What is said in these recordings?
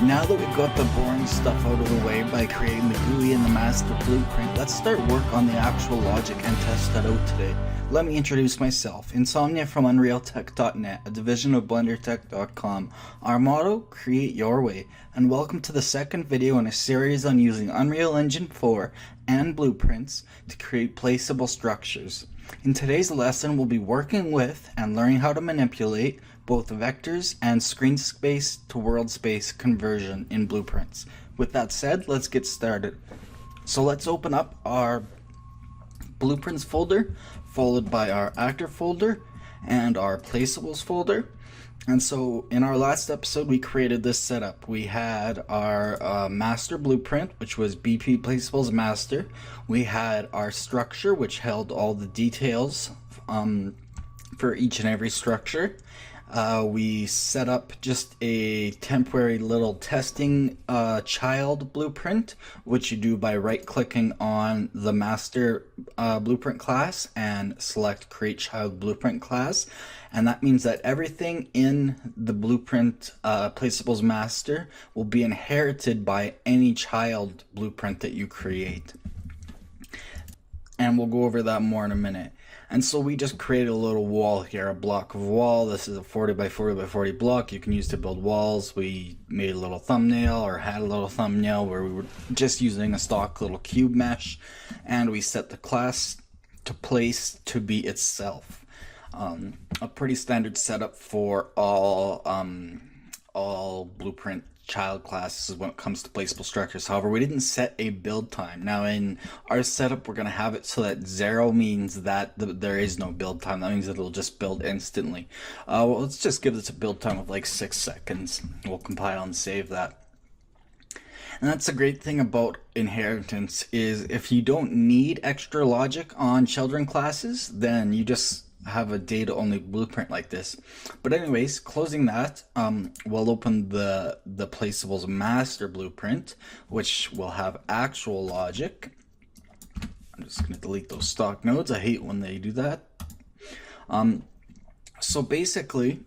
Now that we've got the boring stuff out of the way by creating the GUI and the master blueprint, let's start work on the actual logic and test that out today. Let me introduce myself, Insomnia from UnrealTech.net, a division of BlenderTek.com. Our motto, create your way, and welcome to the second video in a series on using Unreal Engine 4 and blueprints to create placeable structures. In today's lesson, we'll be working with and learning how to manipulate both vectors and screen space to world space conversion in blueprints. With that said, let's get started. So let's open up our blueprints folder, followed by our actor folder and our placeables folder. And so in our last episode, we created this setup. We had our master blueprint, which was BP Placeables Master. We had our structure, which held all the details for each and every structure. We set up just a temporary little testing child blueprint, which you do by right-clicking on the master blueprint class and select create child blueprint class. And that means that everything in the blueprint placeables master will be inherited by any child blueprint that you create. And we'll go over that more in a minute. And so we just created a little wall here, a block of wall. This is a 40 by 40 by 40 block you can use to build walls. We made a little thumbnail, or had a little thumbnail, where we were just using a stock little cube mesh, and we set the class to place to be itself. A pretty standard setup for all blueprint child classes when it comes to placeable structures. However, we didn't set a build time. Now in our setup, we're going to have it so that 0 means that there is no build time. That means that it'll just build instantly. Well, let's just give this a build time of like 6 seconds. We'll compile and save that. And that's the great thing about inheritance, is if you don't need extra logic on children classes, then you just have a data only blueprint like this. But anyways, closing that, we'll open the placeables master blueprint, which will have actual logic. I'm just going to delete those stock nodes. I hate when they do that. So basically,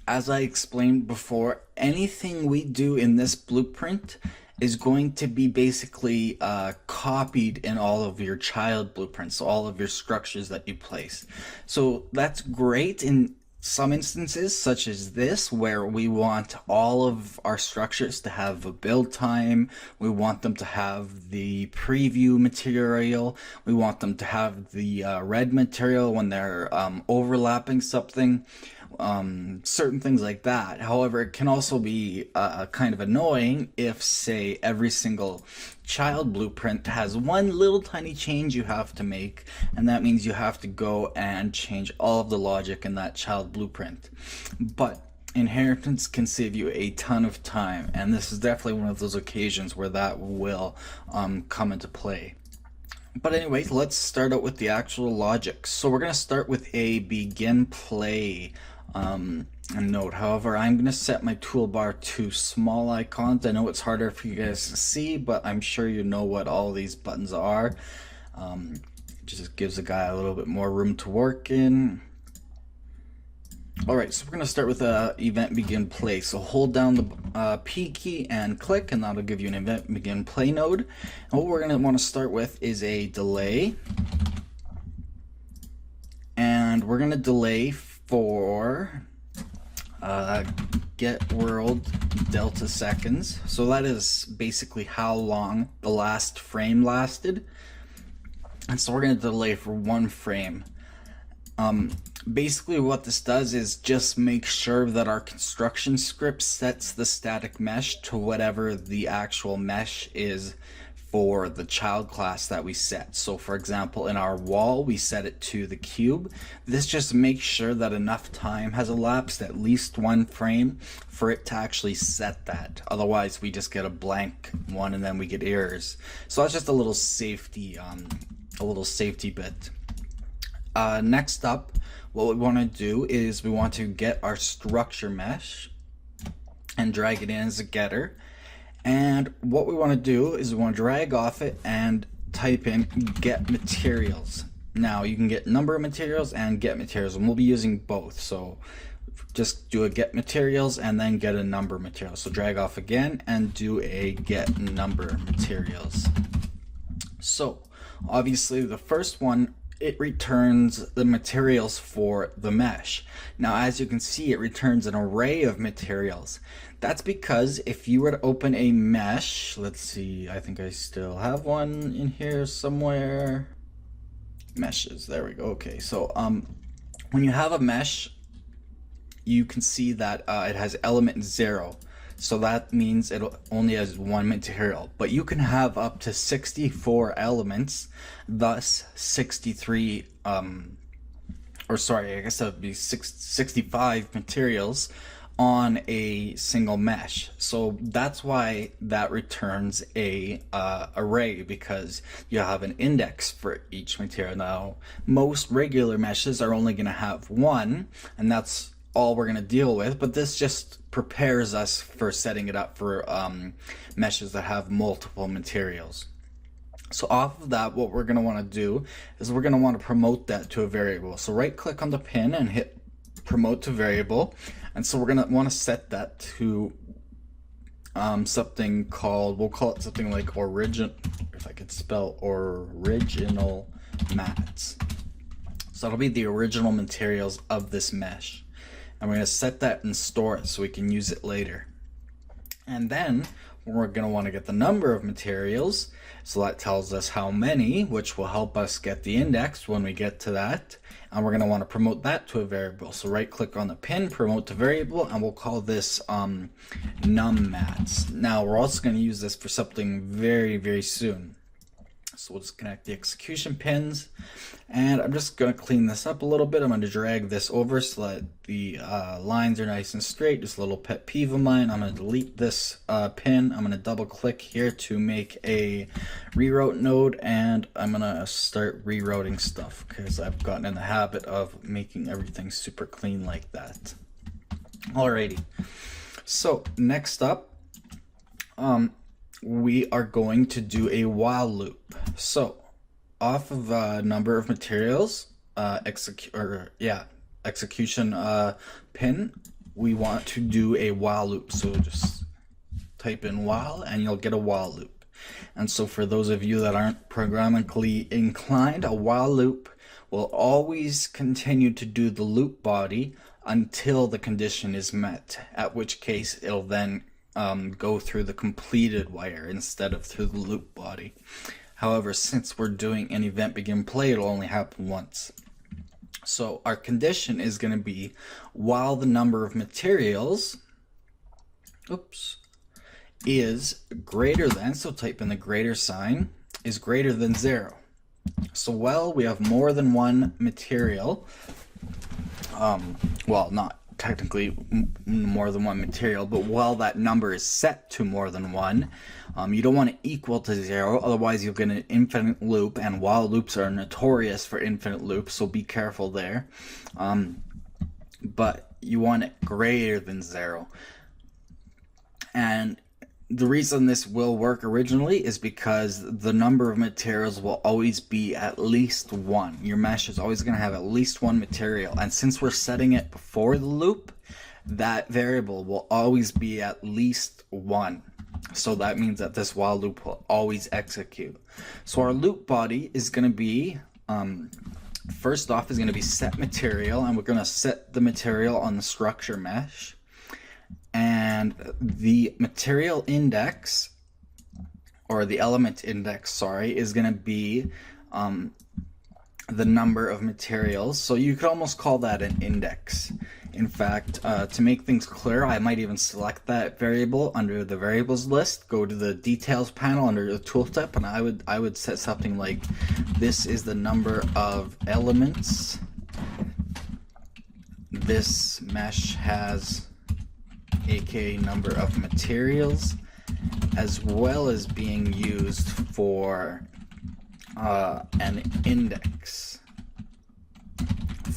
as I explained before, anything we do in this blueprint is going to be basically copied in all of your child blueprints, all of your structures that you place. So that's great in some instances, such as this, where we want all of our structures to have a build time. We want them to have the preview material. We want them to have the red material when they're overlapping something. Certain things like that. However, it can also be kind of annoying if, say, every single child blueprint has one little tiny change you have to make, and that means you have to go and change all of the logic in that child blueprint. But inheritance can save you a ton of time, and this is definitely one of those occasions where that will come into play. But anyways, let's start out with the actual logic. So we're going to start with a BeginPlay node. However, I'm going to set my toolbar to small icons. I know it's harder for you guys to see, but I'm sure you know what all these buttons are. Just gives the guy a little bit more room to work in. Alright, so we're going to start with event begin play. So hold down the P key and click, and that'll give you an event begin play node. And what we're going to want to start with is a delay. And we're going to delay for get world delta seconds. So that is basically how long the last frame lasted. And so we're going to delay for 1 frame. Basically what this does is just make sure that our construction script sets the static mesh to whatever the actual mesh is for the child class that we set. So for example, in our wall, we set it to the cube. This just makes sure that enough time has elapsed, at least 1 frame, for it to actually set that. Otherwise, we just get a blank one and then we get errors. So that's just a little safety bit. Next up, what we want to do is we want to get our structure mesh and drag it in as a getter. And what we want to do is we want to drag off it and type in get materials. Now you can get number of materials and get materials, and we'll be using both. So just do a get materials and then get a number material. So drag off again and do a get number materials. So obviously the first one, it returns the materials for the mesh. Now as you can see, it returns an array of materials. That's because if you were to open a mesh, let's see, I think I still have one in here somewhere. Meshes, there we go. Okay, so when you have a mesh, you can see that it has element 0. So that means it only has one material, but you can have up to 64 elements, thus 63, or sorry, I guess that would be 65 materials on a single mesh. So that's why that returns a array, because you have an index for each material. Now, most regular meshes are only going to have one, and that's all we're going to deal with, but this just prepares us for setting it up for meshes that have multiple materials. So off of that, what we're going to want to do is we're going to want to promote that to a variable. So right click on the pin and hit promote to variable, and so we're going to want to set that to something called, we'll call it something like origin, if I could spell original mats. So that'll be the original materials of this mesh. And we're going to set that and store it so we can use it later. And then we're going to want to get the number of materials. So that tells us how many, which will help us get the index when we get to that. And we're going to want to promote that to a variable. So right click on the pin, promote to variable, and we'll call this nummats. Now we're also going to use this for something very, very soon. So we'll just connect the execution pins, and I'm just going to clean this up a little bit. I'm going to drag this over so that the lines are nice and straight. Just a little pet peeve of mine. I'm going to delete this pin. I'm going to double click here to make a rewrote node, and I'm going to start rewriting stuff because I've gotten in the habit of making everything super clean like that. Alrighty, so next up, we are going to do a while loop. So off of number of materials, execution pin, we want to do a while loop. So just type in while and you'll get a while loop. And so for those of you that aren't programmingly inclined, a while loop will always continue to do the loop body until the condition is met, at which case it'll then go through the completed wire instead of through the loop body. However, since we're doing an event begin play, it'll only happen once. So our condition is going to be while the number of materials is greater than, so type in the greater sign, is greater than 0. So while we have more than one material, well, not technically more than one material, but while that number is set to more than one, you don't want to equal to 0, otherwise you'll get an infinite loop, and while loops are notorious for infinite loops, so be careful there. But you want it greater than 0. And the reason this will work originally is because the number of materials will always be at least 1. Your mesh is always going to have at least 1 material, and since we're setting it before the loop, that variable will always be at least 1. So that means that this while loop will always execute. So our loop body is going to be, first off is going to be set material, and we're going to set the material on the structure mesh. And the material index, or the element index, sorry, is going to be the number of materials. So you could almost call that an index. In fact, to make things clear, I might even select that variable under the variables list, go to the details panel under the tooltip, and I would set something like, this is the number of elements this mesh has, aka number of materials, as well as being used for an index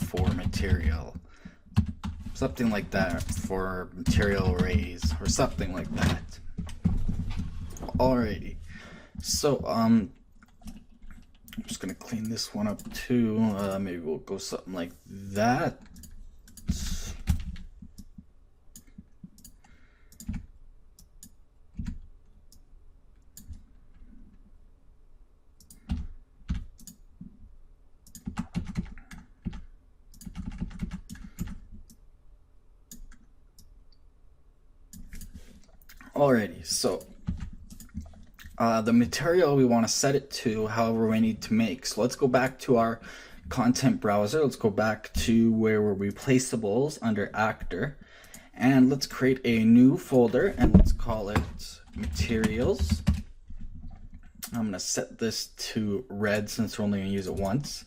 for material, something like that, for material arrays or something like that. Alrighty, so I'm just gonna clean this one up too. Maybe we'll go something like that. Alrighty, so the material we want to set it to however we need to make. So let's go back to our content browser. Let's go back to where were we, Placeables, under Actor, and let's create a new folder and let's call it Materials. I'm going to set this to red since we're only going to use it once,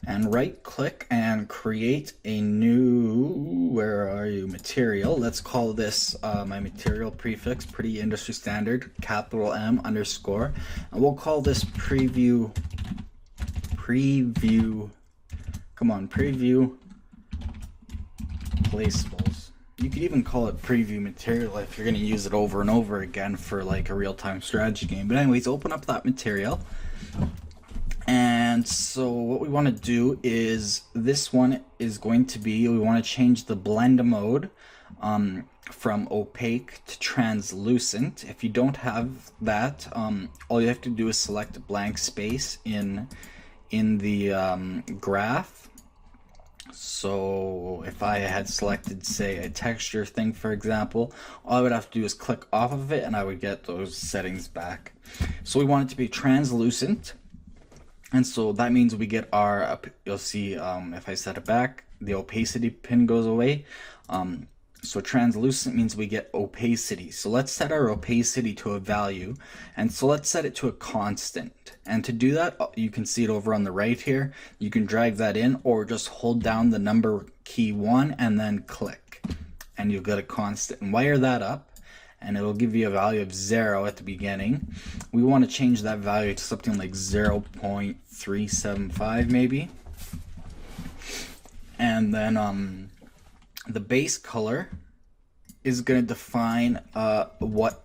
and right click and create a new, where are you, material. Let's call this my material prefix, pretty industry standard, capital M underscore, and we'll call this preview placeables. You could even call it preview material if you're going to use it over and over again for like a real-time strategy game. But anyways, open up that material. And so what we want to do is, this one is going to be, we want to change the blend mode from opaque to translucent. If you don't have that, all you have to do is select a blank space in the graph. So if I had selected, say, a texture thing, for example, all I would have to do is click off of it and I would get those settings back. So we want it to be translucent, and so that means we get our, you'll see if I set it back, the opacity pin goes away. So translucent means we get opacity. So let's set our opacity to a value, and so let's set it to a constant. And to do that, you can see it over on the right here. You can drag that in, or just hold down the number key 1 and then click, and you'll get a constant. And wire that up, and it'll give you a value of 0 at the beginning. We want to change that value to something like 0.375 maybe. And then the base color is going to define what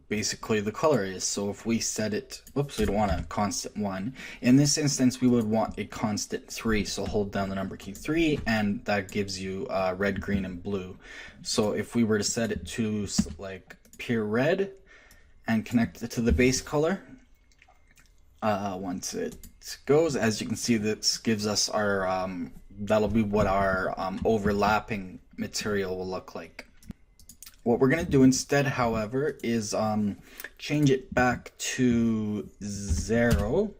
basically the color is. So if we set it, whoops, we don't want a constant 1. In this instance, we would want a constant 3. So hold down the number key 3, and that gives you red, green, and blue. So if we were to set it to like pure red and connect it to the base color, once it goes, as you can see, this gives us our that'll be what our overlapping material will look like. What we're going to do instead, however, is change it back to 0.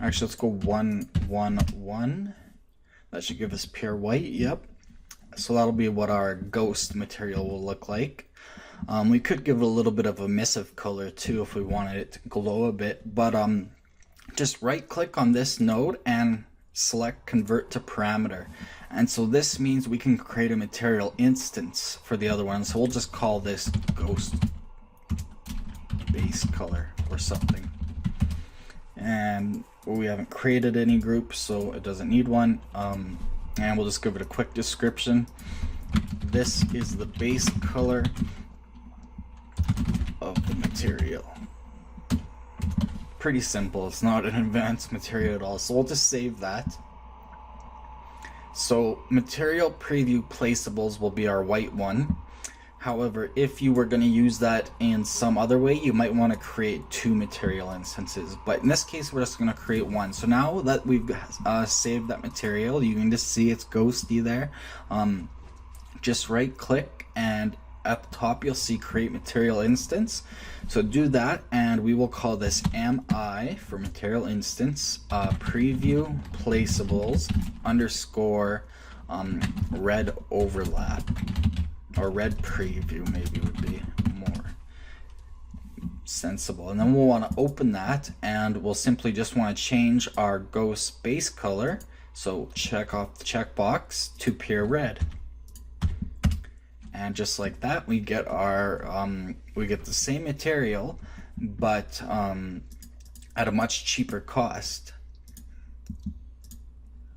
Actually, let's go 1, 1, 1. That should give us pure white, yep. So that'll be what our ghost material will look like. We could give it a little bit of emissive color too if we wanted it to glow a bit, but just right click on this node and select convert to parameter. And so this means we can create a material instance for the other one. So we'll just call this ghost base color or something. And we haven't created any groups, so it doesn't need one. And we'll just give it a quick description. This is the base color of the material. Pretty simple. It's not an advanced material at all. So we'll just save that. So material preview placeables will be our white one. However, if you were going to use that in some other way, you might want to create 2 material instances. But in this case, we're just going to create 1. So now that we've saved that material, you can just see it's ghosty there. Just right click, and at the top you'll see create material instance. So do that, and we will call this MI for material instance preview placeables underscore red overlap, or red preview maybe would be more sensible. And then we'll want to open that, and we'll simply just want to change our ghost base color, so check off the checkbox, to pure red. And just like that, we get our we get the same material, but at a much cheaper cost.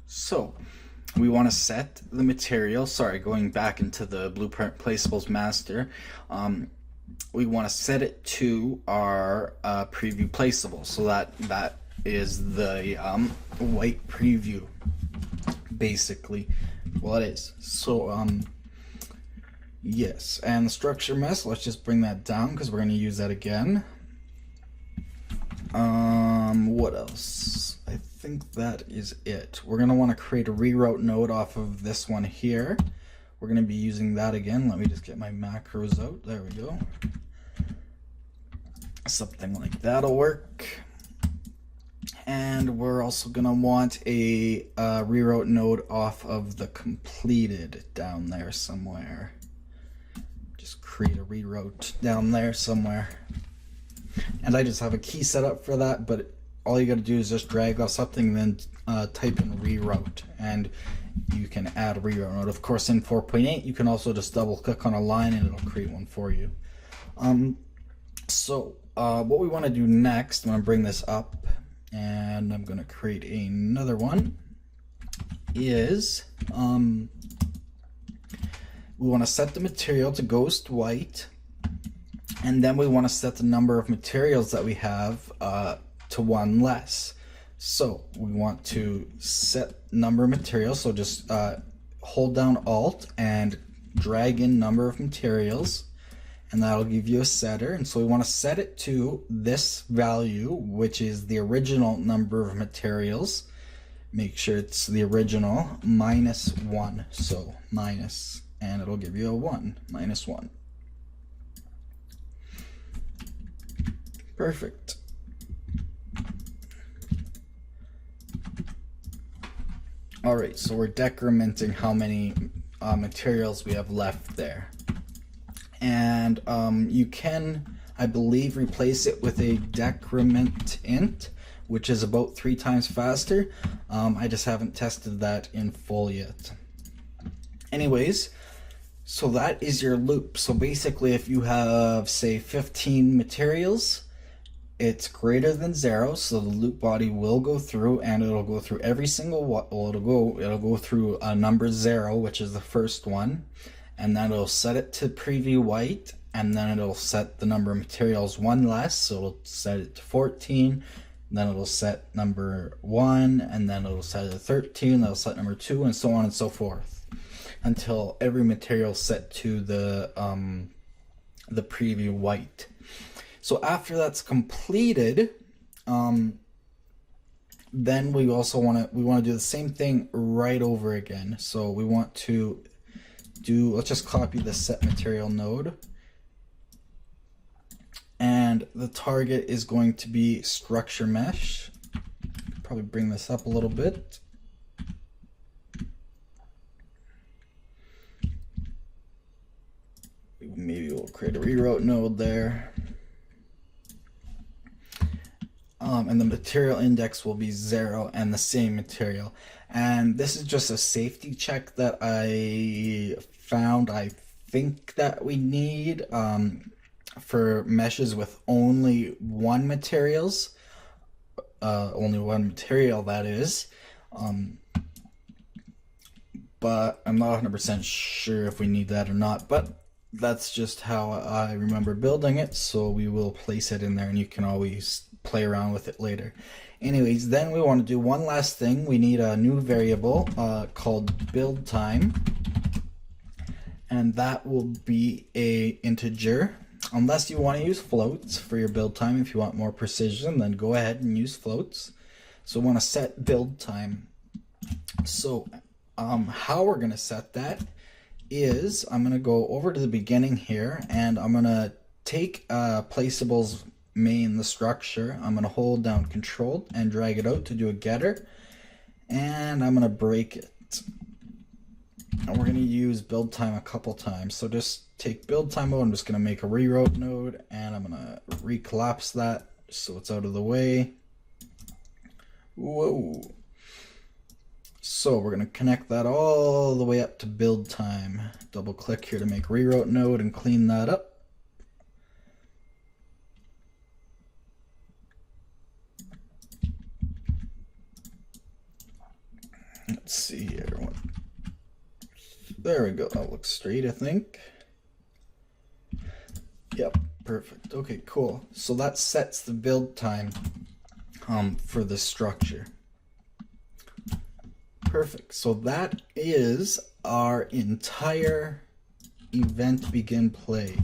So we want to set the material, sorry, going back into the Blueprint Placeables master, we want to set it to our preview placeable, so that is the white preview, basically. Well, it is. So yes, and the structure mess, let's just bring that down because we're going to use that again. What else? I think that is it. We're going to want to create a reroute node off of this one here. We're going to be using that again. Let me just get my macros out. There we go. Something like that'll work. And we're also gonna want a rewrote node off of the completed down there somewhere. Just create a rewrote down there somewhere. And I just have a key set up for that, but all you gotta do is just drag off something, then type in rewrote, and you can add a rewrote node. Of course, in 4.8, you can also just double click on a line and it'll create one for you. What we want to do next, I'm going to bring this up and I'm going to create another one, is we want to set the material to ghost white, and then we want to set the number of materials that we have to one less. So we want to set number of materials, so just hold down Alt and drag in number of materials, and that'll give you a setter. And so we want to set it to this value, which is the original number of materials. Make sure it's the original -1. So minus, and it'll give you a 1, -1. Perfect. Alright, so we're decrementing how many materials we have left there. And you can, I believe, replace it with a decrement int, which is about 3 times faster. I just haven't tested that in full yet. Anyways, so that is your loop. So basically, if you have, say, 15 materials, it's greater than 0, so the loop body will go through, and it'll go through every single one. Well, it'll go through a number 0, which is the first one, and then it'll set it to preview white, and then it'll set the number of materials 1 less, so it'll set it to 14, then it'll set number 1, and then it'll set it to 13, it'll set number 2, and so on and so forth, until every material is set to the preview white. So after that's completed, then we also want to do the same thing right over again. So we want to do, let's just copy the set material node, and the target is going to be structure mesh. Probably bring this up a little bit. Maybe we'll create a rewrote node there. And the material index will be 0 and the same material. And this is just a safety check that I found. I think that we need for meshes with only one material, that is. But I'm not 100% sure if we need that or not. But that's just how I remember building it, so we will place it in there, and you can always play around with it later. Anyways, then we want to do one last thing. We need a new variable called build time, and that will be a integer, unless you want to use floats for your build time. If you want more precision, then go ahead and use floats. So we want to set build time. So how we're going to set that is, I'm going to go over to the beginning here, and I'm going to take Placeable's main, the structure. I'm going to hold down Control and drag it out to do a getter, and I'm going to break it. And we're going to use build time a couple times. So just take build time mode. I'm just going to make a rewrote node, and I'm going to recollapse that so it's out of the way. Whoa. So we're going to connect that all the way up to build time. Double click here to make rewrote node and clean that up. Let's see here. There we go. That looks straight, I think. Yep, perfect. Okay, cool. So that sets the build time for the structure. Perfect. So that is our entire event begin play.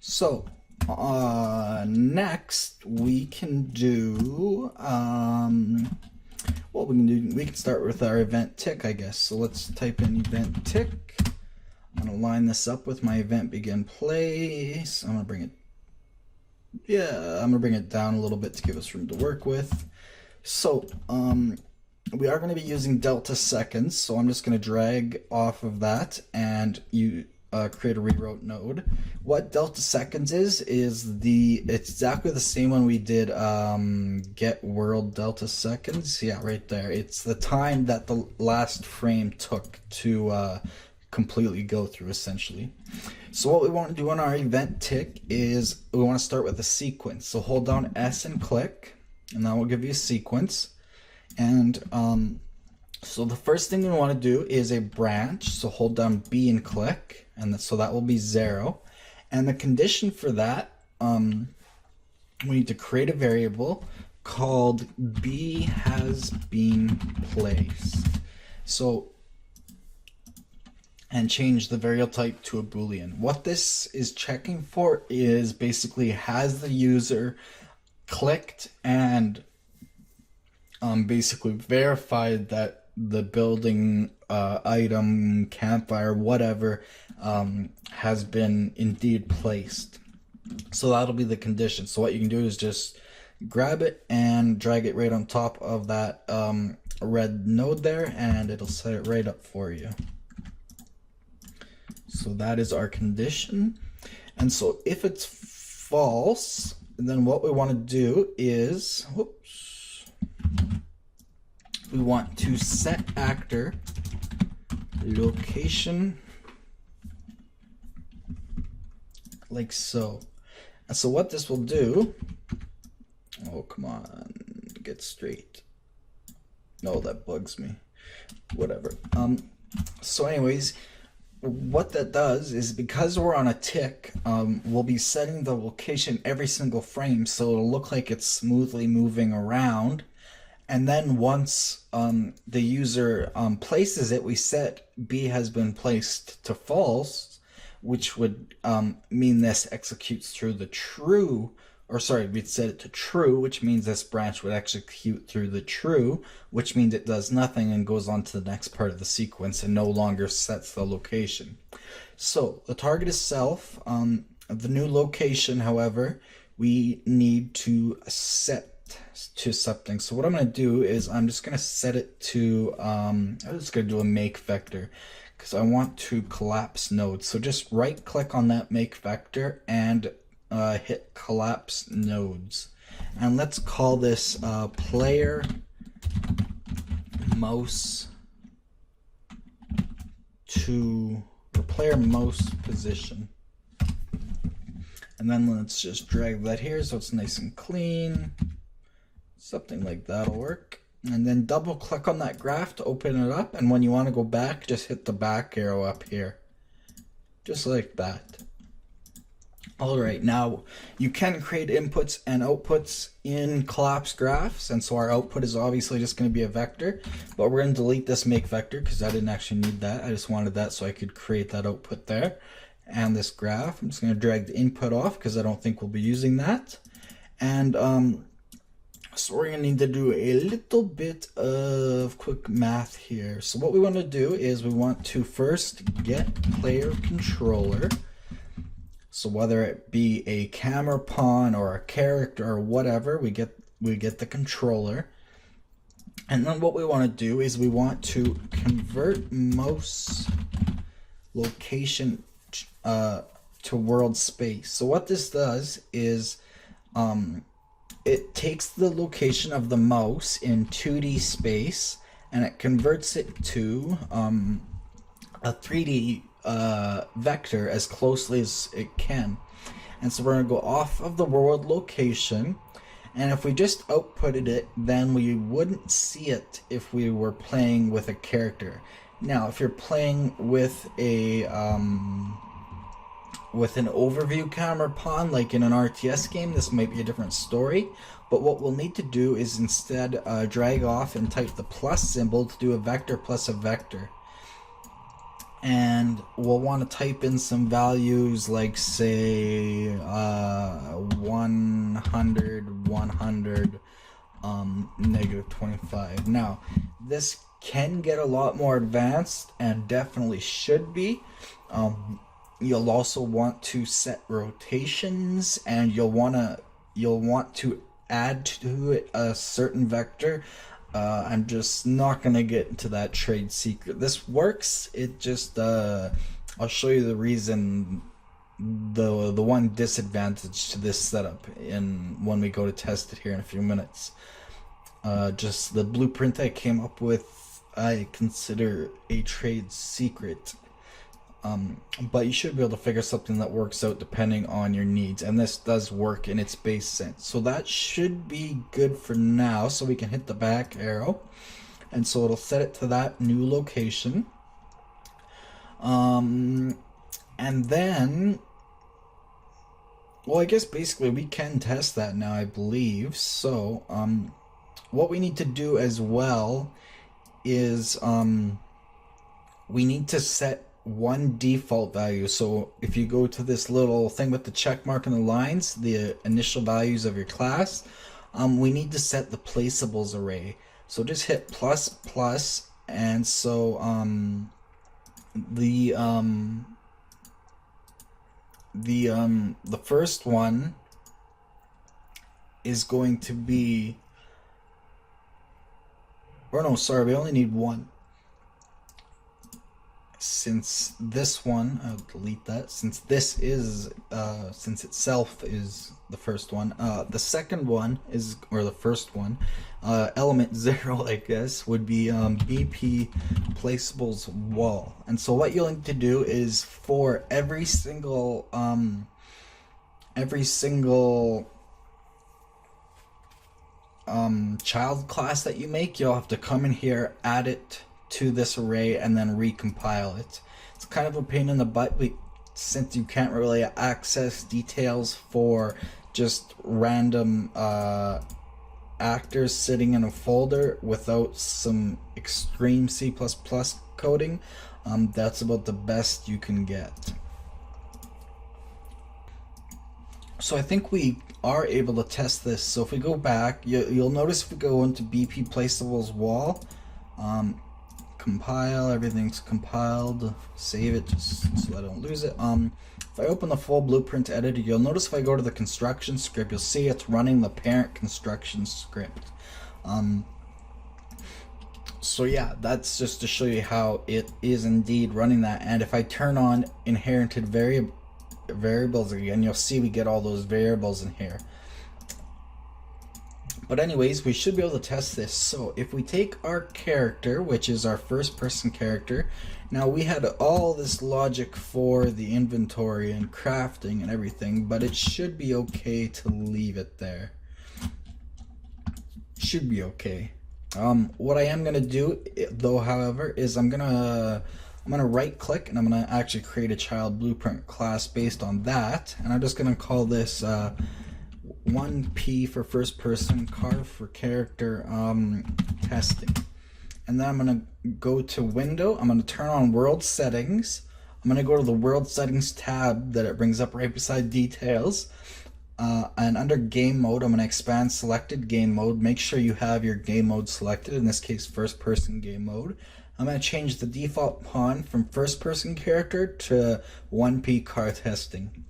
So next we can do we can start with our event tick, I guess. So let's type in event tick. I'm gonna line this up with my event BeginPlay. So I'm gonna bring it, I'm gonna bring it down a little bit to give us room to work with. So we are going to be using delta seconds, so I'm just going to drag off of that and you create a rewrote node. What delta seconds is it's exactly the same when we did get world delta seconds. Yeah, right there. It's the time that the last frame took to completely go through, essentially. So what we want to do on our event tick is we want to start with a sequence. So hold down S and click, and that will give you a sequence. And so the first thing we want to do is a branch. So hold down B and click, and so that will be 0. And the condition for that, we need to create a variable called B has been placed. So, and change the variable type to a Boolean. What this is checking for is basically, has the user clicked and basically verified that the building, item, campfire, whatever, has been indeed placed. So that'll be the condition. So what you can do is just grab it and drag it right on top of that red node there, and it'll set it right up for you. So that is our condition. And so if it's false, then what we want to do is, we want to set actor location like so. And so what this will do, oh come on, get straight. No, that bugs me. Whatever. So anyways, what that does is, because we're on a tick, we'll be setting the location every single frame, so it'll look like it's smoothly moving around. And then once the user places it, we set B has been placed to false, which would mean this executes through the true, or sorry, we'd set it to true, which means this branch would execute through the true, which means it does nothing and goes on to the next part of the sequence and no longer sets the location. So the target is self. The new location, however, we need to set to something. So what I'm going to do is I'm just going to set it to, I'm just going to do a make vector because I want to collapse nodes. So just right click on that make vector and hit collapse nodes. And let's call this player mouse to, or player mouse position. And then let's just drag that here so it's nice and clean. Something like that'll work. And then double click on that graph to open it up, and when you want to go back, just hit the back arrow up here. Just like that. Alright, now you can create inputs and outputs in collapse graphs, and so our output is obviously just going to be a vector, but we're going to delete this make vector because I didn't actually need that. I just wanted that so I could create that output there. And this graph, I'm just going to drag the input off because I don't think we'll be using that. And so we're going to need to do a little bit of quick math here. So what we want to do is we want to first get player controller. So whether it be a camera pawn or a character or whatever, we get the controller. And then what we want to do is we want to convert mouse location to world space. So what this does is it takes the location of the mouse in 2D space and it converts it to a 3D vector as closely as it can. And so we're going to go off of the world location, and if we just outputted it, then we wouldn't see it if we were playing with a character. Now if you're playing with a with an overview camera pawn, like in an RTS game, this might be a different story. But what we'll need to do is instead drag off and type the plus symbol to do a vector plus a vector. And we'll want to type in some values like, say, 100, 100, -25. Now, this can get a lot more advanced, and definitely should be. You'll also want to set rotations, and you'll want to add to it a certain vector. I'm just not gonna get into that trade secret. This works. It just I'll show you the reason. The one disadvantage to this setup when we go to test it here in a few minutes. Just the blueprint I came up with, I consider a trade secret. But you should be able to figure something that works out depending on your needs, and this does work in its base sense. So that should be good for now. So we can hit the back arrow, and so it'll set it to that new location. And then, well, I guess basically we can test that now, I believe. So what we need to do as well is we need to set one default value. So if you go to this little thing with the check mark and the lines, the initial values of your class, we need to set the placeables array. So just hit plus, and so the first one is going to be, or no, sorry, we only need one. Since this one, I'll delete that, since this is, since itself is the first one, the second one is, or the first one, element 0, I guess, would be BP Placeable's wall. And so what you'll need to do is for every single child class that you make, you'll have to come in here, add it to this array, and then recompile it. It's kind of a pain in the butt since you can't really access details for just random actors sitting in a folder without some extreme C++ coding. That's about the best you can get. So I think we are able to test this. So if we go back, you'll notice if we go into BP Placeable's wall, compile, everything's compiled, save it just so I don't lose it. If I open the full blueprint editor, you'll notice if I go to the construction script, you'll see it's running the parent construction script. So yeah, that's just to show you how it is indeed running that. And if I turn on inherited variables again, you'll see we get all those variables in here. But anyways, we should be able to test this. So if we take our character, which is our first person character, now we had all this logic for the inventory and crafting and everything, but it should be okay to leave it there. Should be okay. What I am gonna do though, however, is I'm gonna right click and I'm gonna actually create a child blueprint class based on that, and I'm just gonna call this 1P for first person, carve for character, testing. And then I'm going to go to window, I'm going to turn on world settings, I'm going to go to the world settings tab that it brings up right beside details, and under game mode I'm going to expand selected game mode. Make sure you have your game mode selected, in this case first person game mode. I'm going to change the default pawn from first person character to 1P car testing.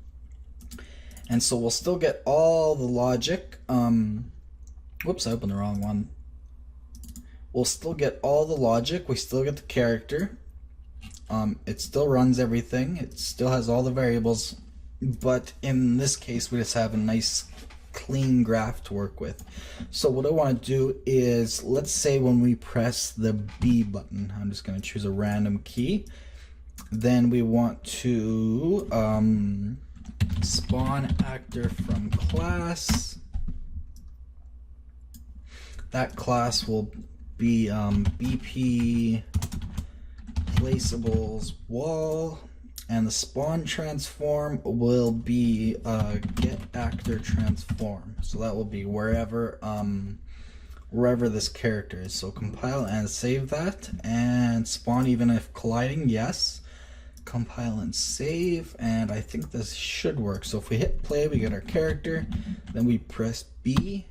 And so we'll still get all the logic. Whoops, I opened the wrong one. We'll still get all the logic. We still get the character. It still runs everything. It still has all the variables. But in this case, we just have a nice clean graph to work with. So what I want to do is, let's say when we press the B button, I'm just going to choose a random key. Then we want to spawn actor from class. That class will be BP Placeable's wall, and the spawn transform will be get actor transform. So that will be wherever this character is. So compile and save that, and spawn even if colliding, yes. Compile and save, and I think this should work. So if we hit play, we get our character, then we press B,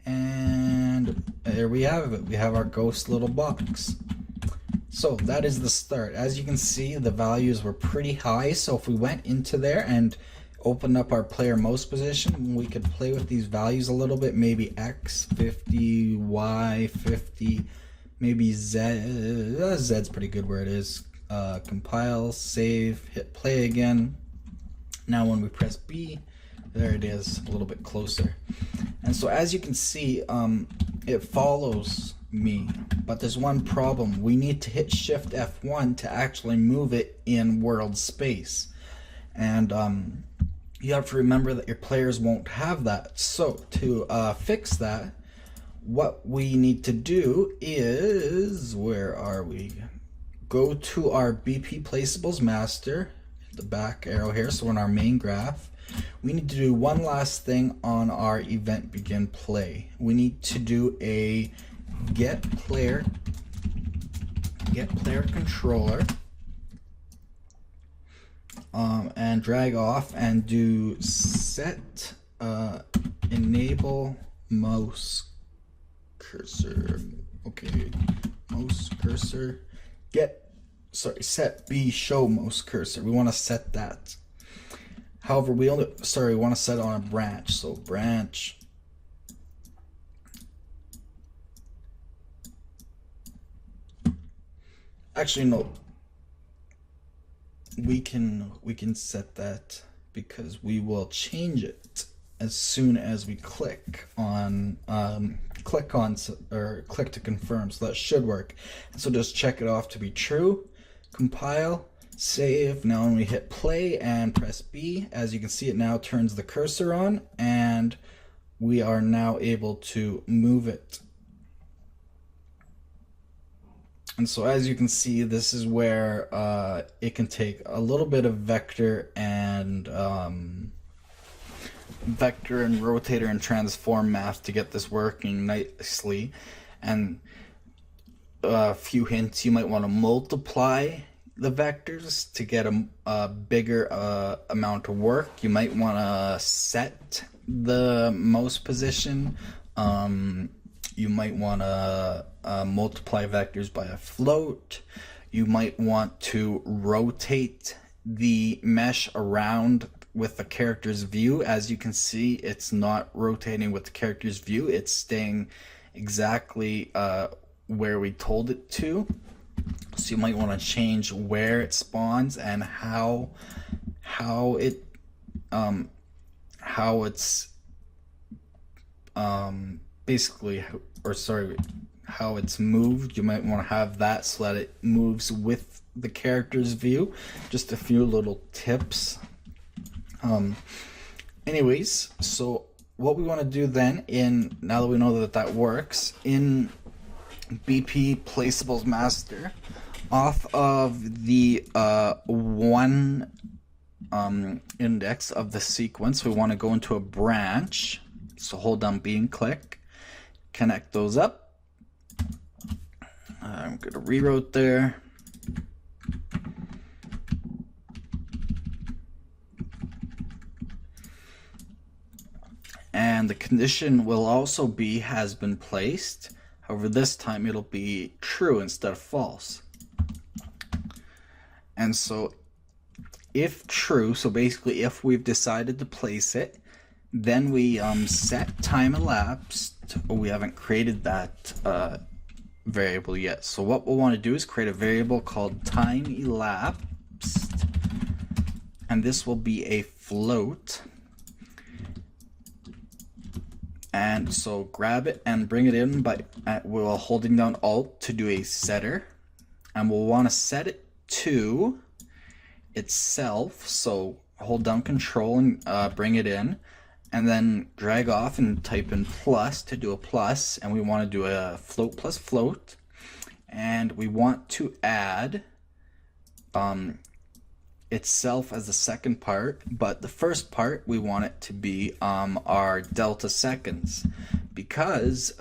and there we have it. We have our ghost little box. So that is the start. As you can see, the values were pretty high. So if we went into there and opened up our player mouse position, we could play with these values a little bit. Maybe X 50, Y 50, maybe Z. Z's pretty good where it is. Compile, save, hit play again. Now when we press B, there it is, a little bit closer. And so as you can see, it follows me, but there's one problem. We need to hit Shift F1 to actually move it in world space. And you have to remember that your players won't have that. So to fix that, what we need to do is, where are we? Go to our BP Placeables master, the back arrow here, so we're in our main graph. We need to do one last thing on our event BeginPlay. We need to do a get player controller, and drag off and do set enable mouse cursor. Okay, mouse cursor. Set B show mouse cursor. We want to set that. However, we want to set it on a branch. So branch. Actually, no. We can set that because we will change it as soon as we click to confirm. So that should work. So just check it off to be true. Compile, save. Now when we hit play and press B, as you can see, it now turns the cursor on, and we are now able to move it. And so as you can see, this is where it can take a little bit of vector and rotator and transform math to get this working nicely. And a few hints: you might want to multiply the vectors to get a bigger amount of work. You might want to set the mouse position. You might want to multiply vectors by a float. You might want to rotate the mesh around with the character's view. As you can see, it's not rotating with the character's view. It's staying exactly where we told it to. So you might want to change where it spawns and how it's moved. You might want to have that so that it moves with the character's view. Just a few little tips. Anyways, so what we want to do then, now that we know that works, in BP Placeables master, off of the one index of the sequence, we want to go into a branch. So hold down B and click, connect those up. I'm going to rewrote there. And the condition will also be has been placed. However, this time it'll be true instead of false. And so if true, so basically if we've decided to place it, then we set Timelapse. We haven't created that variable yet. So what we'll want to do is create a variable called Timelapse, and this will be a float. And so grab it and bring it in while holding down Alt to do a setter, and we'll want to set it to itself. So hold down Control and bring it in, and then drag off and type in plus to do a plus, and we want to do a float plus float, and we want to add itself as the second part, but the first part we want it to be our delta seconds, because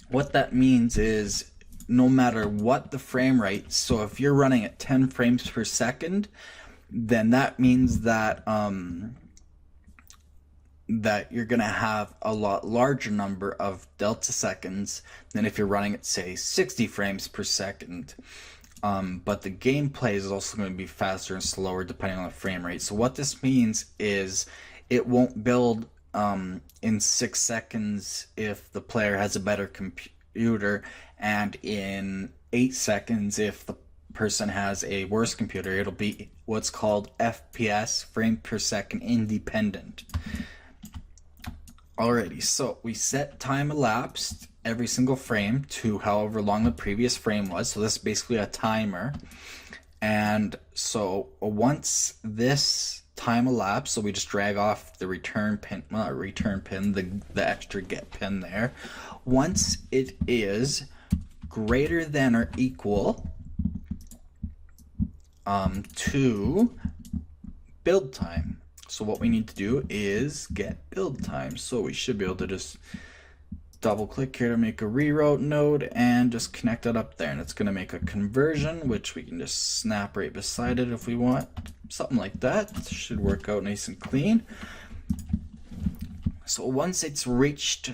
what that means is no matter what the frame rate, so if you're running at 10 frames per second, then that means that that you're going to have a lot larger number of delta seconds than if you're running at, say, 60 frames per second. But the gameplay is also going to be faster and slower depending on the frame rate. So what this means is it won't build in 6 seconds if the player has a better computer, and in 8 seconds if the person has a worse computer. It'll be what's called FPS, frame per second independent. Alrighty, so we set time elapsed every single frame to however long the previous frame was. So this is basically a timer. And so once this time elapsed, so we just drag off the return pin, the extra get pin there. Once it is greater than or equal to build time. So what we need to do is get build time. So we should be able to just double click here to make a reroute node and just connect it up there, and it's going to make a conversion, which we can just snap right beside it if we want. Something like that should work out nice and clean. So once it's reached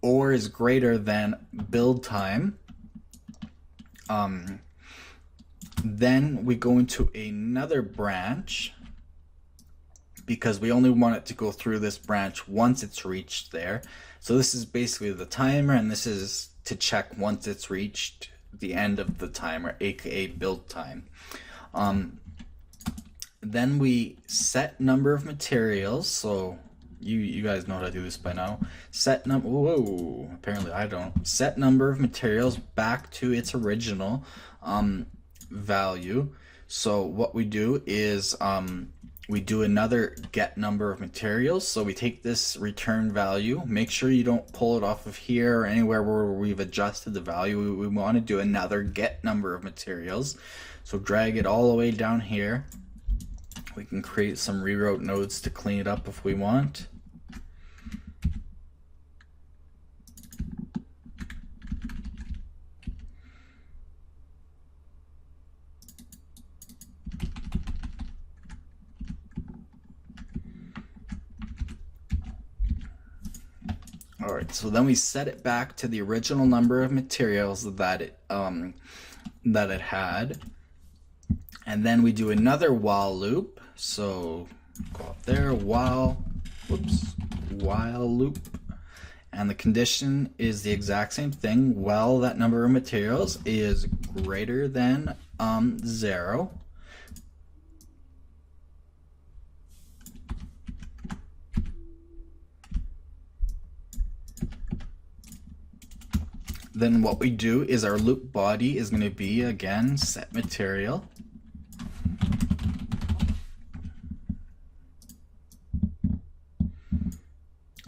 or is greater than build time, then we go into another branch, because we only want it to go through this branch once it's reached there. So this is basically the timer, and this is to check once it's reached the end of the timer, aka build time. Then we set number of materials. So you guys know how to do this by now. Set number. Whoa, apparently I don't. Set number of materials back to its original value. So what we do is we do another get number of materials. So we take this return value, make sure you don't pull it off of here or anywhere where we've adjusted the value. We want to do another get number of materials. So drag it all the way down here. We can create some reroute nodes to clean it up if we want. Alright, so then we set it back to the original number of materials that it had, and then we do another while loop. So go up there, while loop, and the condition is the exact same thing. While that number of materials is greater than 0. Then what we do is our loop body is going to be, again, set material.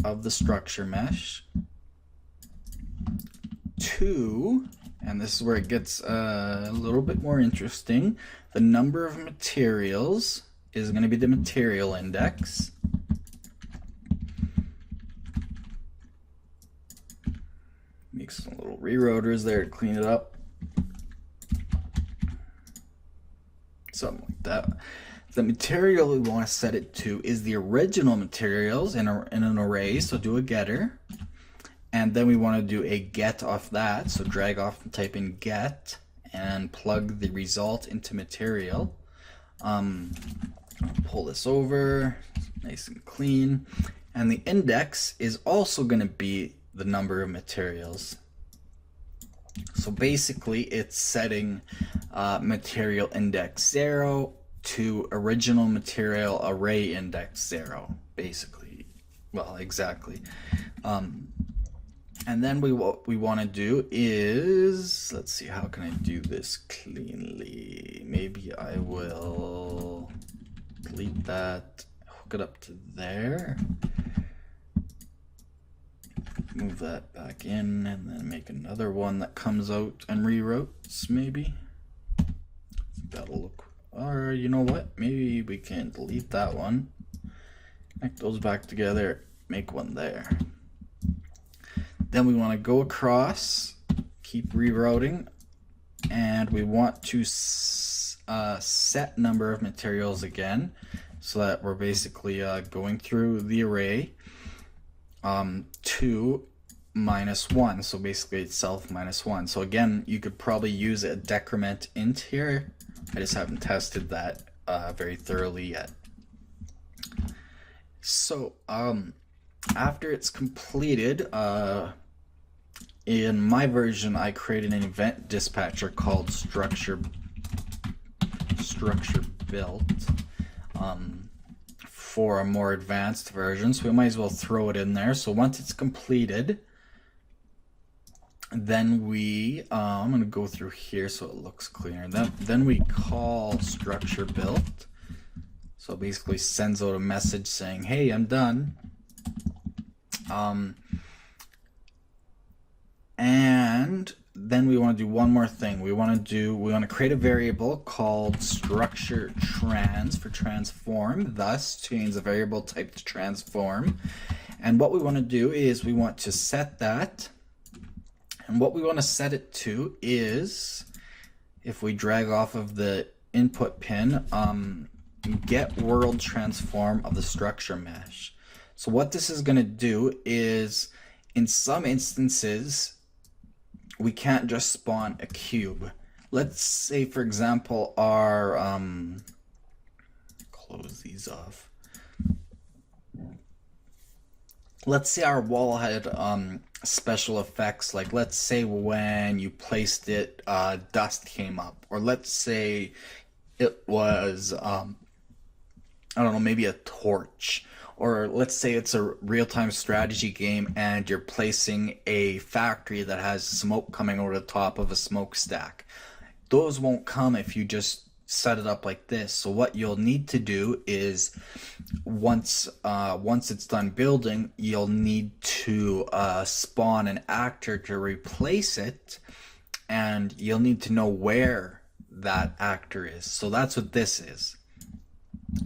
Of the structure mesh to, and this is where it gets a little bit more interesting, the number of materials is going to be the material index. Make some little rerouters there to clean it up. Something like that. The material we want to set it to is the original materials in an array, so do a getter. And then we want to do a get off that, so drag off and type in get and plug the result into material. Pull this over, nice and clean. And the index is also going to be the number of materials. So basically it's setting material index 0 to original material array index 0, basically. Well, exactly. And then what we want to do is, let's see, how can I do this cleanly? Maybe I will delete that, hook it up to there. Move that back in, and then make another one that comes out and reroutes, maybe. That'll look, or you know what? Maybe we can delete that one. Connect those back together, make one there. Then we want to go across, keep rerouting, and we want to set number of materials again, so that we're basically going through the array. 2 minus 1. So basically itself minus 1. So again, you could probably use a decrement int here. I just haven't tested that very thoroughly yet. So after it's completed, in my version, I created an event dispatcher called structure built for a more advanced version, so we might as well throw it in there. So once it's completed, then we I'm going to go through here so it looks cleaner. Then we call structure built. So it basically sends out a message saying, hey, I'm done. And then we want to do one more thing. We want to create a variable called structure trans for transform, thus change the variable type to transform. And what we want to do is we want to set that, and what we want to set it to is, if we drag off of the input pin, get world transform of the structure mesh. So what this is going to do is, in some instances, we can't just spawn a cube. Let's say, for example, our close these off. Let's say our wall had special effects, like let's say when you placed it, dust came up, or let's say it was I don't know, maybe a torch. Or let's say it's a real-time strategy game and you're placing a factory that has smoke coming over the top of a smokestack. Those won't come if you just set it up like this. So what you'll need to do is, once it's done building, you'll need to spawn an actor to replace it, and you'll need to know where that actor is. So that's what this is.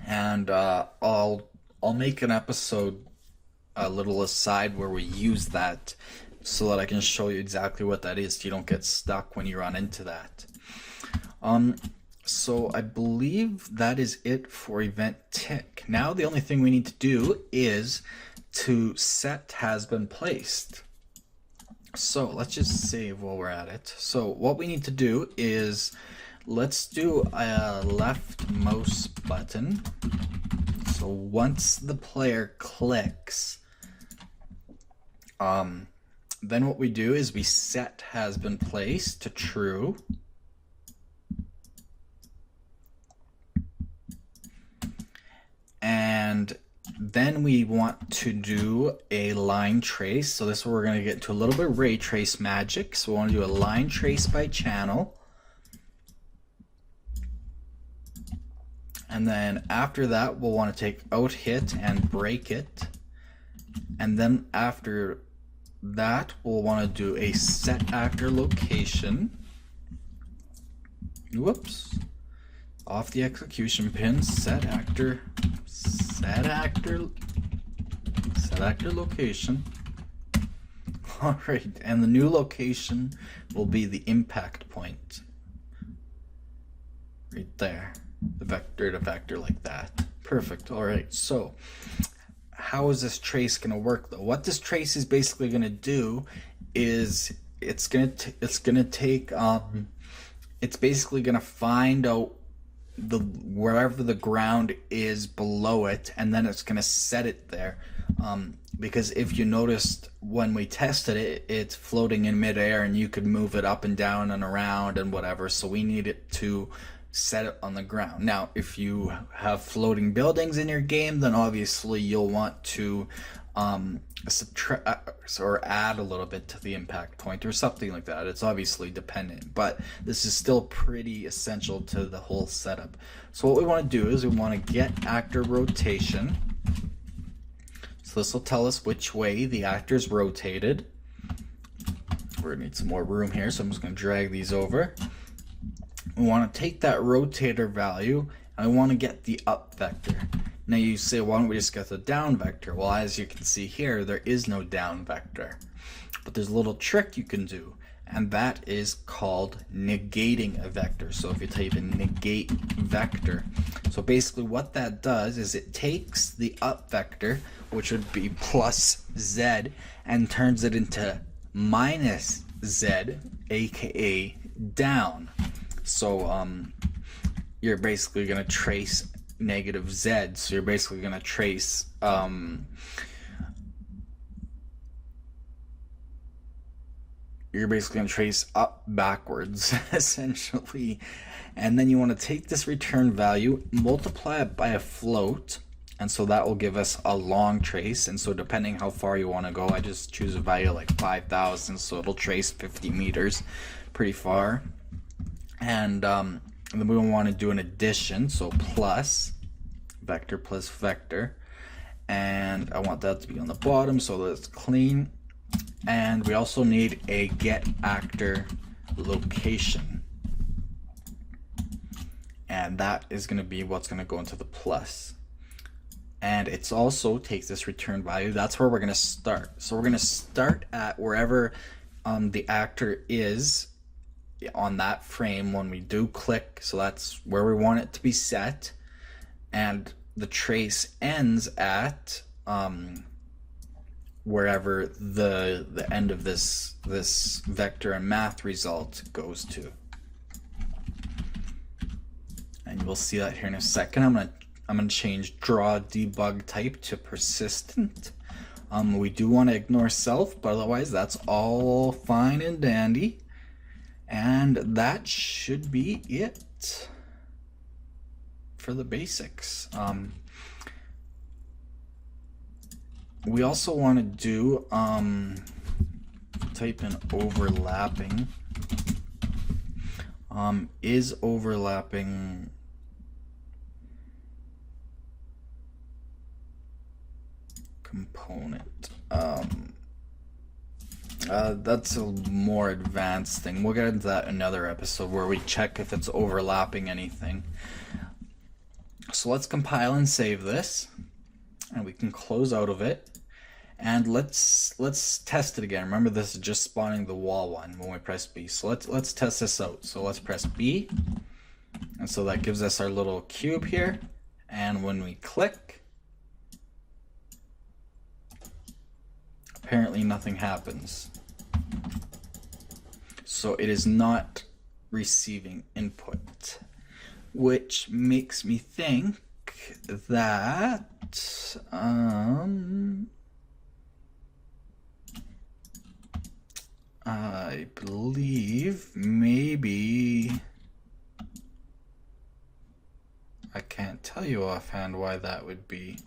And I'll make an episode, a little aside, where we use that so that I can show you exactly what that is so you don't get stuck when you run into that. So I believe that is it for BlenderTek. Now the only thing we need to do is to set has been placed. So let's just save while we're at it. So what we need to do is, let's do a left mouse button. So once the player clicks, then what we do is we set has been placed to true. And then we want to do a line trace. So this is where we're going to get into a little bit of ray trace magic. So we want to do a line trace by channel. And then after that, we'll want to take out hit and break it. And then after that, we'll want to do a set actor location. Whoops. Off the execution pin, set actor location. All right, and the new location will be the impact point. Right there. The vector to vector like that. Perfect. All right, so how is this trace going to work though? What this trace is basically going to do is it's basically going to find out wherever the ground is below it, and then it's going to set it there. Because if you noticed when we tested it, it's floating in midair and you could move it up and down and around and whatever, so we need it to set it on the ground. Now if you have floating buildings in your game, then obviously you'll want to subtract or add a little bit to the impact point or something like that. It's obviously dependent, but this is still pretty essential to the whole setup. So what we want to do is we want to get actor rotation. So this will tell us which way the actor is rotated. We're gonna need some more room here, so I'm just going to drag these over. We want to take that rotator value and we want to get the up vector. Now you say, why don't we just get the down vector? Well, as you can see here, there is no down vector. But there's a little trick you can do, and that is called negating a vector. So if you type in negate vector, so basically what that does is it takes the up vector, which would be plus z, and turns it into minus z, aka down. So you're basically going to trace negative z, so you're basically going to trace up backwards essentially, and then you want to take this return value, multiply it by a float, and so that will give us a long trace. And so depending how far you want to go, I just choose a value like 5,000, so it'll trace 50 meters, pretty far. And then we want to do an addition, so plus vector, and I want that to be on the bottom, so that's clean. And we also need a get actor location, and that is going to be what's going to go into the plus. And it's also takes this return value, that's where we're going to start. So we're going to start at wherever the actor is on that frame when we do click, so that's where we want it to be set, and the trace ends at wherever the end of this vector and math result goes to. And you'll see that here in a second. I'm gonna change draw debug type to persistent. We do want to ignore self, but otherwise that's all fine and dandy. And that should be it for the basics. We also want to do type in overlapping. Is overlapping component? That's a more advanced thing. We'll get into that in another episode where we check if it's overlapping anything. So let's compile and save this, and we can close out of it, and let's test it again. Remember, this is just spawning the wall one when we press B. So let's test this out. So let's press B, and so that gives us our little cube here, and when we click, apparently nothing happens. So it is not receiving input, which makes me think that I believe maybe, I can't tell you offhand why that would be.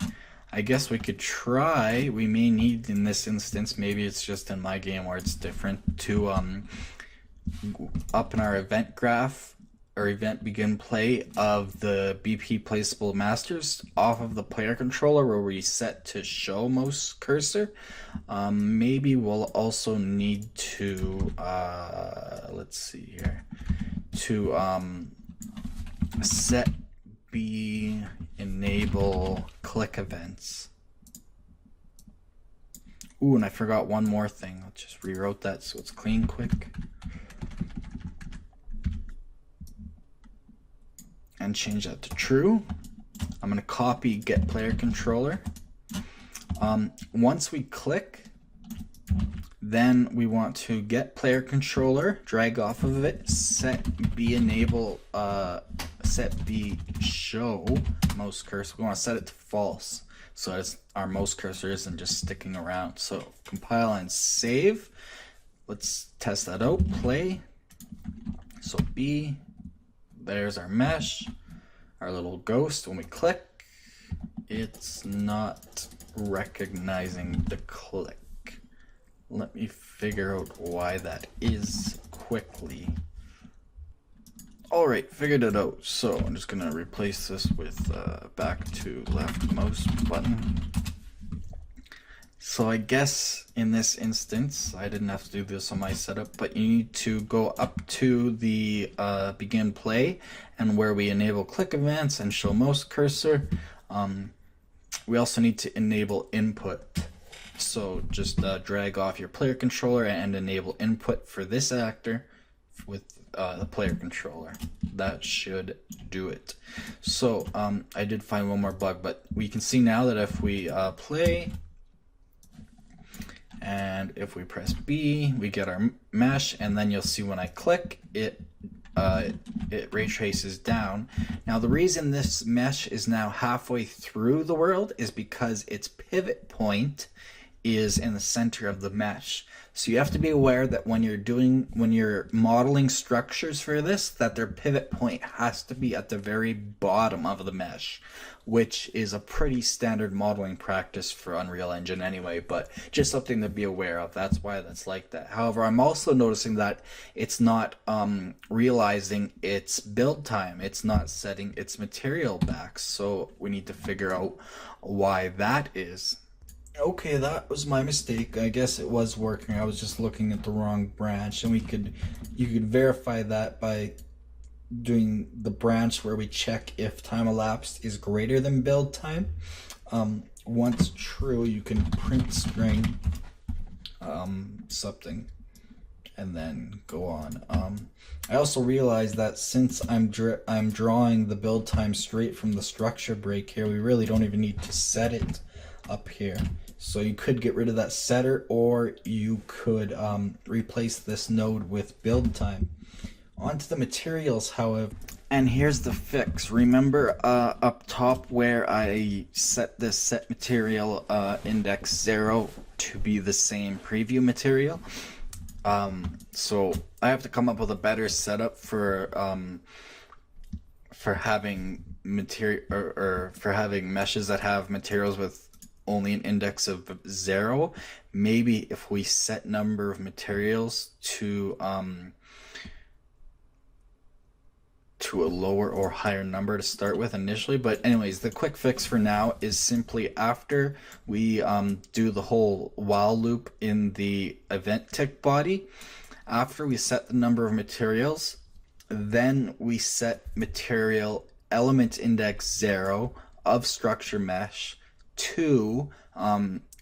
I guess we could try, we may need in this instance, maybe it's just in my game where it's different, to up in our event graph or event begin play of the BP Placeable Masters off of the player controller where we set to show mouse cursor. Maybe we'll also need to let's see here, to set B enable click events. Ooh, and I forgot one more thing. Let's just rewrote that so it's clean quick. And change that to true. I'm going to copy get player controller. Once we click, then we want to get player controller, drag off of it, set B enable, set B show mouse cursor. We want to set it to false, so as our mouse cursor isn't just sticking around. So compile and save. Let's test that out. Play. So B. There's our mesh, our little ghost. When we click, it's not recognizing the click. Let me figure out why that is quickly. Alright, figured it out. So I'm just gonna replace this with back to left mouse button. So I guess in this instance, I didn't have to do this on my setup, but you need to go up to the begin play, and where we enable click events and show mouse cursor. We also need to enable input. So just drag off your player controller and enable input for this actor with the player controller. That should do it. So I did find one more bug, but we can see now that if we play and if we press B, we get our mesh, and then you'll see when I click it, it ray traces down. Now the reason this mesh is now halfway through the world is because its pivot point is in the center of the mesh. So you have to be aware that when you're modeling structures for this, that their pivot point has to be at the very bottom of the mesh, which is a pretty standard modeling practice for Unreal Engine anyway, but just something to be aware of. That's why that's like that. However, I'm also noticing that it's not realizing its build time. It's not setting its material back. So we need to figure out why that is. Okay, that was my mistake. I guess it was working. I was just looking at the wrong branch, and you could verify that by doing the branch where we check if Timelapse is greater than build time. Once true, you can print string something and then go on. I also realized that since I'm drawing the build time straight from the structure break here, we really don't even need to set it up here. So you could get rid of that setter, or you could replace this node with build time. Onto the materials, however, and here's the fix. Remember up top where I set this set material index 0 to be the same preview material? So I have to come up with a better setup for having material or for having meshes that have materials with only an index of 0. Maybe if we set number of materials to a lower or higher number to start with initially. But anyways, the quick fix for now is simply after we do the whole while loop in the event tick body, after we set the number of materials, then we set material element index 0 of structure mesh to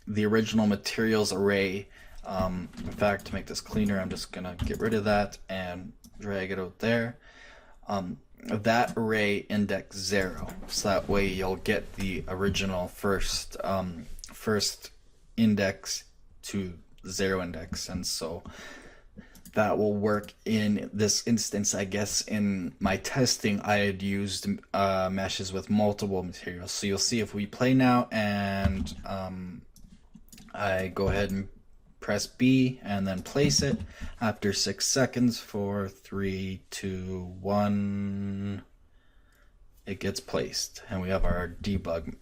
the original materials array. In fact, to make this cleaner, I'm just gonna get rid of that and drag it out there. That array index 0, so that way you'll get the original first index to 0 index, and so that will work in this instance. I guess in my testing I had used meshes with multiple materials. So you'll see if we play now and I go ahead and press B and then place it, after 6 seconds, 4, 3, 2, 1, it gets placed and we have our debug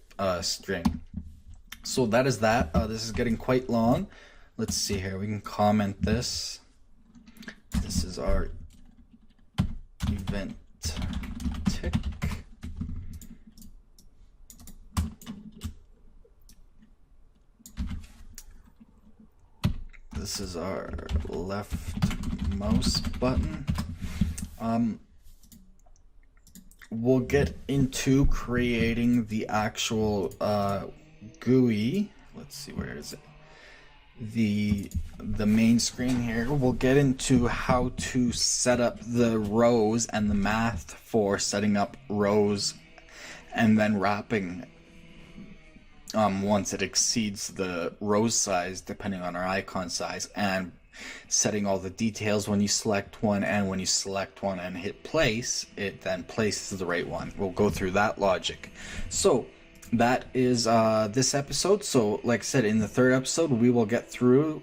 string. So that is that. This is getting quite long. Let's see here, we can comment this. This is our event tick. This is our left mouse button. We'll get into creating the actual GUI. Let's see, where is it? The main screen here. We'll get into how to set up the rows and the math for setting up rows and then wrapping once it exceeds the row size, depending on our icon size, and setting all the details when you select one, and when you select one and hit place, it then places the right one. We'll go through that logic. So that is this episode. So like I said, in the third episode we will get through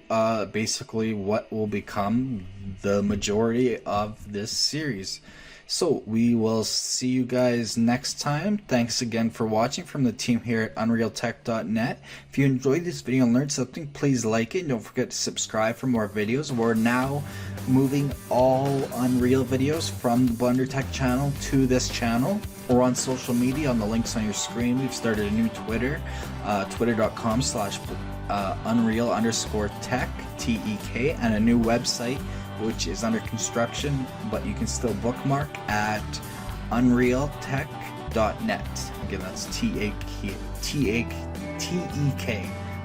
basically what will become the majority of this series. So we will see you guys next time. Thanks again for watching from the team here at UnrealTek.net. If you enjoyed this video and learned something, please like it and don't forget to subscribe for more videos. We're now moving all Unreal videos from the BlenderTek channel to this channel. We're on social media on the links on your screen. We've started a new Twitter, twitter.com/Unreal_Tech, TEK, and a new website which is under construction, but you can still bookmark at UnrealTek.net. Again, that's TEK.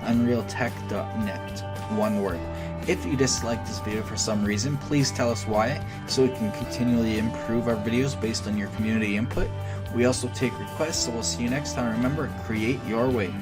unrealtech.net, one word. If you disliked this video for some reason, please tell us why, so we can continually improve our videos based on your community input. We also take requests, so we'll see you next time. Remember, create your way.